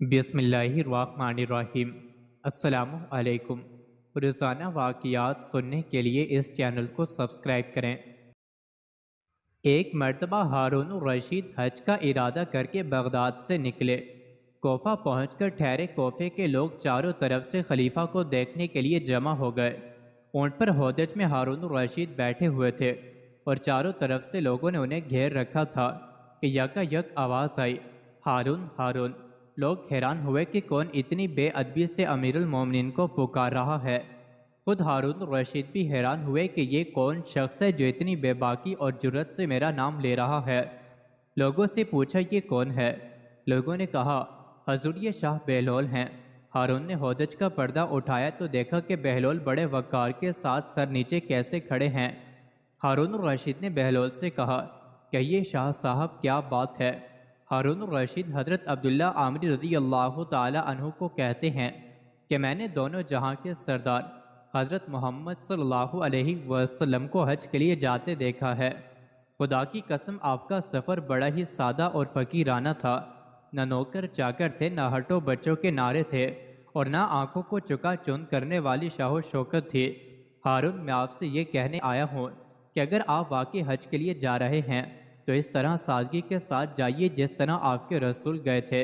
بسم اللہ الرحمن الرحیم۔ السلام علیکم۔ روزانہ واقعات سننے کے لیے اس چینل کو سبسکرائب کریں۔ ایک مرتبہ ہارون الرشید حج کا ارادہ کر کے بغداد سے نکلے۔ کوفہ پہنچ کر ٹھہرے کوفے کے لوگ چاروں طرف سے خلیفہ کو دیکھنے کے لیے جمع ہو گئے۔ اونٹ پر ہودج میں ہارون الرشید بیٹھے ہوئے تھے اور چاروں طرف سے لوگوں نے انہیں گھیر رکھا تھا کہ یکا یک آواز آئی، ہارون ہارون۔ لوگ حیران ہوئے کہ کون اتنی بے ادبی سے امیر المومنین کو پکار رہا ہے۔ خود ہارون الرشید بھی حیران ہوئے کہ یہ کون شخص ہے جو اتنی بے باکی اور جرأت سے میرا نام لے رہا ہے۔ لوگوں سے پوچھا یہ کون ہے؟ لوگوں نے کہا حضور یہ شاہ بہلول ہیں۔ ہارون نے ہودج کا پردہ اٹھایا تو دیکھا کہ بہلول بڑے وقار کے ساتھ سر نیچے کیسے کھڑے ہیں۔ ہارون الرشید نے بہلول سے کہا کہیے شاہ صاحب کیا بات ہے؟ ہارون الرشید حضرت عبداللہ عامری رضی اللہ تعالی عنہ کو کہتے ہیں کہ میں نے دونوں جہاں کے سردار حضرت محمد صلی اللہ علیہ وسلم کو حج کے لیے جاتے دیکھا ہے۔ خدا کی قسم آپ کا سفر بڑا ہی سادہ اور فقیرانہ تھا۔ نہ نوکر چاکر تھے، نہ ہٹو بچوں کے نعرے تھے اور نہ آنکھوں کو چکا چون کرنے والی شاہ و شوکت تھی۔ ہارون میں آپ سے یہ کہنے آیا ہوں کہ اگر آپ واقعی حج کے لیے جا رہے ہیں تو اس طرح سادگی کے ساتھ جائیے جس طرح آپ کے رسول گئے تھے۔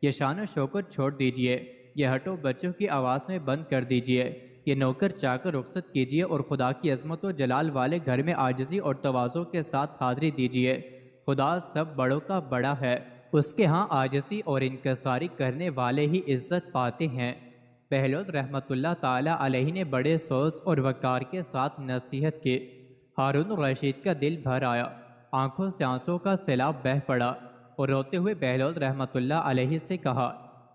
یہ شان و شوکت چھوڑ دیجئے، یہ ہٹو بچوں کی آوازیں بند کر دیجئے، یہ نوکر چاکر رخصت کیجئے اور خدا کی عظمت و جلال والے گھر میں عاجزی اور تواضع کے ساتھ حاضری دیجئے۔ خدا سب بڑوں کا بڑا ہے، اس کے ہاں عاجزی اور انکساری کرنے والے ہی عزت پاتے ہیں۔ بہلول رحمۃ اللہ تعالی علیہ نے بڑے سوز اور وقار کے ساتھ نصیحت کی۔ ہارون الرشید کا دل بھر آیا، آنکھوں سے آنسوں کا سیلاب بہہ پڑا اور روتے ہوئے بہلول رحمۃ اللہ علیہ سے کہا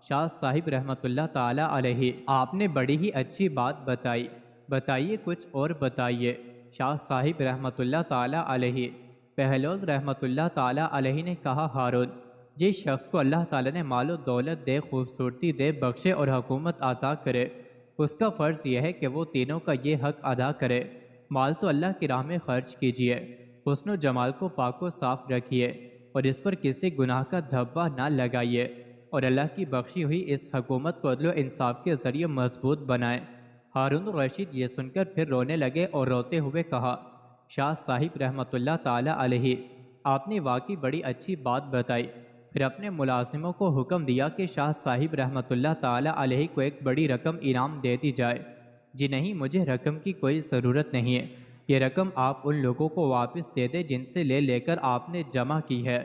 شاہ صاحب رحمۃ اللہ تعالی علیہ آپ نے بڑی ہی اچھی بات بتائی، بتائیے کچھ اور بتائیے۔ شاہ صاحب رحمۃ اللہ تعالی علیہ بہلول رحمۃ اللہ تعالی علیہ نے کہا ہارون جس شخص کو اللہ تعالی نے مال و دولت دے، خوبصورتی دے، بخشے اور حکومت عطا کرے، اس کا فرض یہ ہے کہ وہ تینوں کا یہ حق ادا کرے۔ مال تو اللہ کی راہ میں خرچ کیجیے، حسن و جمال کو پاک و صاف رکھیے اور اس پر کسی گناہ کا دھبہ نہ لگائیے، اور اللہ کی بخشی ہوئی اس حکومت کو عدل و انصاف کے ذریعے مضبوط بنائیں۔ ہارون الرشید یہ سن کر پھر رونے لگے اور روتے ہوئے کہا شاہ صاحب رحمۃ اللہ تعالی علیہ آپ نے واقعی بڑی اچھی بات بتائی۔ پھر اپنے ملازموں کو حکم دیا کہ شاہ صاحب رحمۃ اللہ تعالی علیہ کو ایک بڑی رقم انعام دے دی جائے۔ جی نہیں، مجھے رقم کی کوئی ضرورت نہیں ہے، یہ رقم آپ ان لوگوں کو واپس دے دیں جن سے لے کر آپ نے جمع کی ہے۔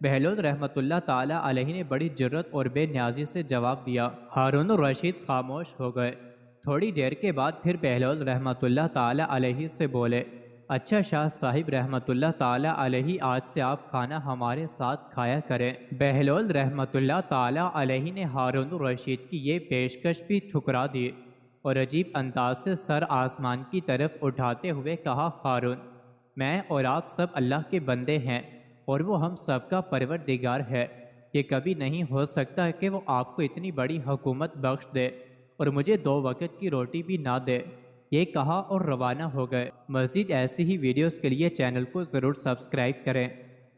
بہلول رحمۃ اللہ تعالی علیہ نے بڑی جرأت اور بے نیازی سے جواب دیا۔ ہارون الرشید خاموش ہو گئے۔ تھوڑی دیر کے بعد پھر بہلول رحمۃ اللہ تعالی علیہ سے بولے اچھا شاہ صاحب رحمۃ اللہ تعالی علیہ آج سے آپ کھانا ہمارے ساتھ کھایا کریں۔ بہلول رحمۃ اللہ تعالی علیہ نے ہارون الرشید کی یہ پیشکش بھی ٹھکرا دی اور عجیب انداز سے سر آسمان کی طرف اٹھاتے ہوئے کہا ہارون میں اور آپ سب اللہ کے بندے ہیں اور وہ ہم سب کا پروردگار ہے۔ یہ کبھی نہیں ہو سکتا کہ وہ آپ کو اتنی بڑی حکومت بخش دے اور مجھے 2 وقت کی روٹی بھی نہ دے۔ یہ کہا اور روانہ ہو گئے۔ مزید ایسی ہی ویڈیوز کے لیے چینل کو ضرور سبسکرائب کریں۔